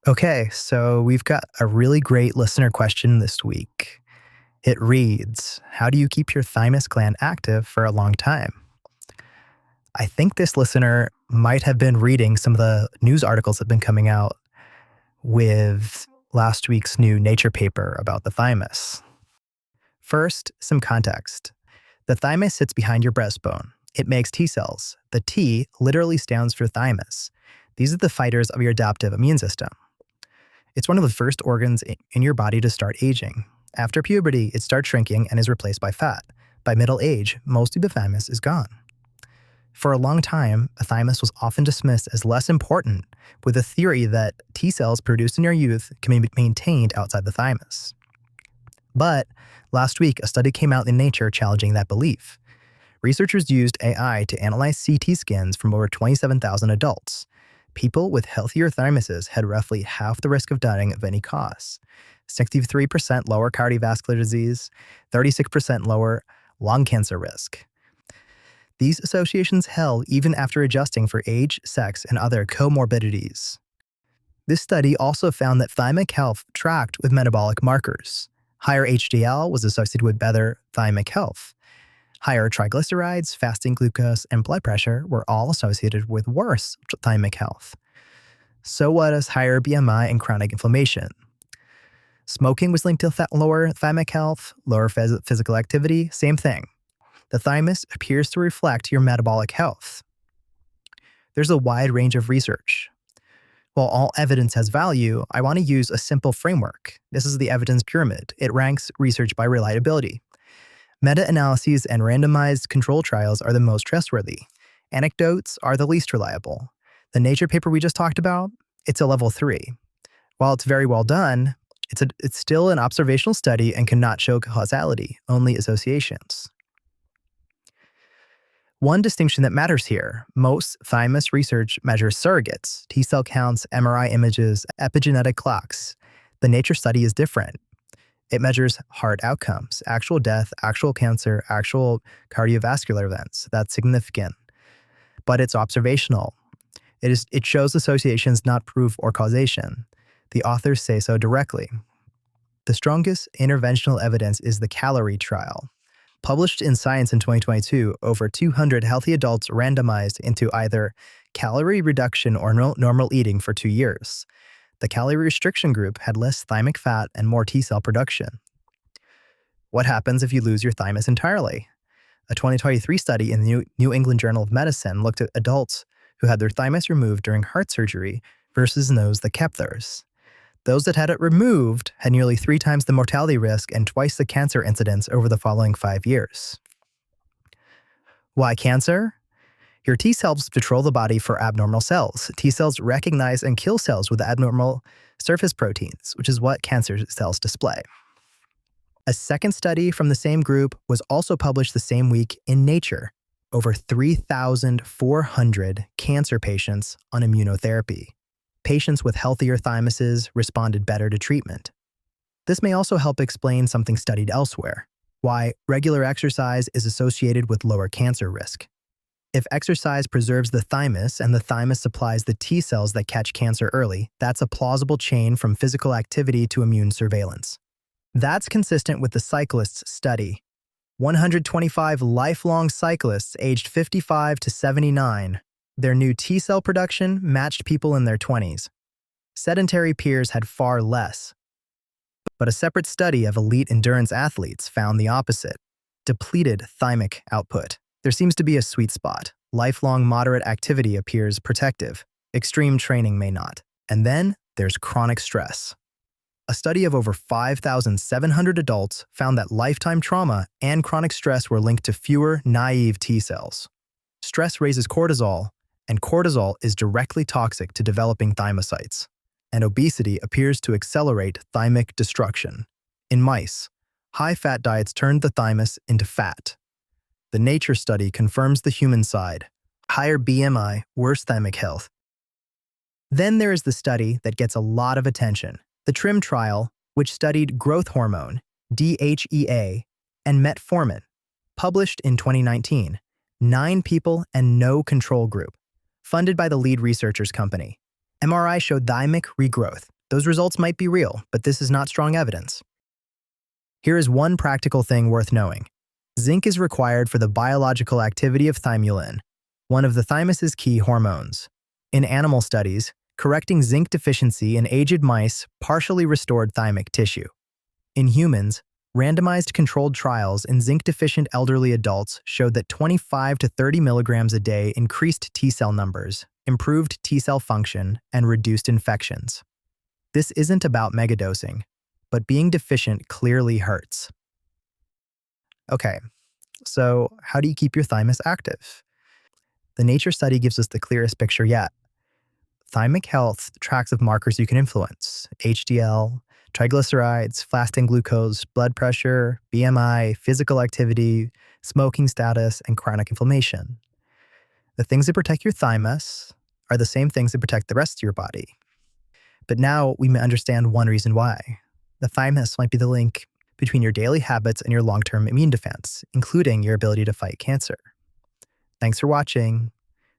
Okay, so we've got a really great listener question this week. It reads, how do you keep your thymus gland active for a long time? I think this listener might have been reading some of the news articles that have been coming out with last week's new Nature paper about the thymus. First, some context. The thymus sits behind your breastbone. It makes T cells. The T literally stands for thymus. These are the fighters of your adaptive immune system. It's one of the first organs in your body to start aging. After puberty, it starts shrinking and is replaced by fat. By middle age, most of the thymus is gone. For a long time, the thymus was often dismissed as less important, with the theory that T cells produced in your youth can be maintained outside the thymus. But last week, a study came out in Nature challenging that belief. Researchers used AI to analyze CT scans from over 27,000 adults. People with healthier thymuses had roughly half the risk of dying of any cause, 63% lower cardiovascular disease, 36% lower lung cancer risk. These associations held even after adjusting for age, sex, and other comorbidities. This study also found that thymic health tracked with metabolic markers. Higher HDL was associated with better thymic health. Higher triglycerides, fasting glucose, and blood pressure were all associated with worse thymic health. So was higher BMI and chronic inflammation. Smoking was linked to lower thymic health, lower physical activity, same thing. The thymus appears to reflect your metabolic health. There's a wide range of research. While all evidence has value, I want to use a simple framework. This is the evidence pyramid. It ranks research by reliability. Meta-analyses and randomized control trials are the most trustworthy. Anecdotes are the least reliable. The Nature paper we just talked about, it's a level 3. While it's very well done, it's still an observational study and cannot show causality, only associations. One distinction that matters here, most thymus research measures surrogates, T cell counts, MRI images, epigenetic clocks. The Nature study is different. It measures hard outcomes, actual death, actual cancer, actual cardiovascular events. That's significant. But it's observational. It shows associations, not proof or causation. The authors say so directly. The strongest interventional evidence is the CALERIE trial. Published in Science in 2022, over 200 healthy adults randomized into either calorie reduction or normal eating for 2 years. The calorie restriction group had less thymic fat and more T cell production. What happens if you lose your thymus entirely? A 2023 study in the New England Journal of Medicine looked at adults who had their thymus removed during heart surgery versus those that kept theirs. Those that had it removed had nearly 3 times the mortality risk and twice the cancer incidence over the following 5 years. Why cancer? Your T cells patrol the body for abnormal cells. T cells recognize and kill cells with abnormal surface proteins, which is what cancer cells display. A second study from the same group was also published the same week in Nature. Over 3,400 cancer patients on immunotherapy. Patients with healthier thymuses responded better to treatment. This may also help explain something studied elsewhere, why regular exercise is associated with lower cancer risk. If exercise preserves the thymus and the thymus supplies the T cells that catch cancer early, that's a plausible chain from physical activity to immune surveillance. That's consistent with the cyclists study. 125 lifelong cyclists aged 55 to 79. Their new T cell production matched people in their 20s. Sedentary peers had far less. But a separate study of elite endurance athletes found the opposite, depleted thymic output. There seems to be a sweet spot. Lifelong moderate activity appears protective. Extreme training may not. And then there's chronic stress. A study of over 5,700 adults found that lifetime trauma and chronic stress were linked to fewer naive T cells. Stress raises cortisol, and cortisol is directly toxic to developing thymocytes. And obesity appears to accelerate thymic destruction. In mice, high-fat diets turned the thymus into fat. The Nature study confirms the human side. Higher BMI, worse thymic health. Then there is the study that gets a lot of attention, the TRIM trial, which studied growth hormone, DHEA, and metformin, published in 2019, 9 people and no control group, funded by the lead researcher's company. MRI showed thymic regrowth. Those results might be real, but this is not strong evidence. Here is one practical thing worth knowing. Zinc is required for the biological activity of thymulin, one of the thymus's key hormones. In animal studies, correcting zinc deficiency in aged mice partially restored thymic tissue. In humans, randomized controlled trials in zinc-deficient elderly adults showed that 25 to 30 milligrams a day increased T-cell numbers, improved T-cell function, and reduced infections. This isn't about megadosing, but being deficient clearly hurts. Okay, so how do you keep your thymus active? The Nature study gives us the clearest picture yet. Thymic health tracks of markers you can influence: HDL, triglycerides, fasting glucose, blood pressure, BMI, physical activity, smoking status, and chronic inflammation. The things that protect your thymus are the same things that protect the rest of your body. But now we may understand one reason why. The thymus might be the link between your daily habits and your long-term immune defense, including your ability to fight cancer. Thanks for watching.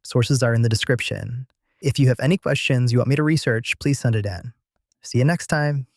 Sources are in the description. If you have any questions you want me to research, please send it in. See you next time.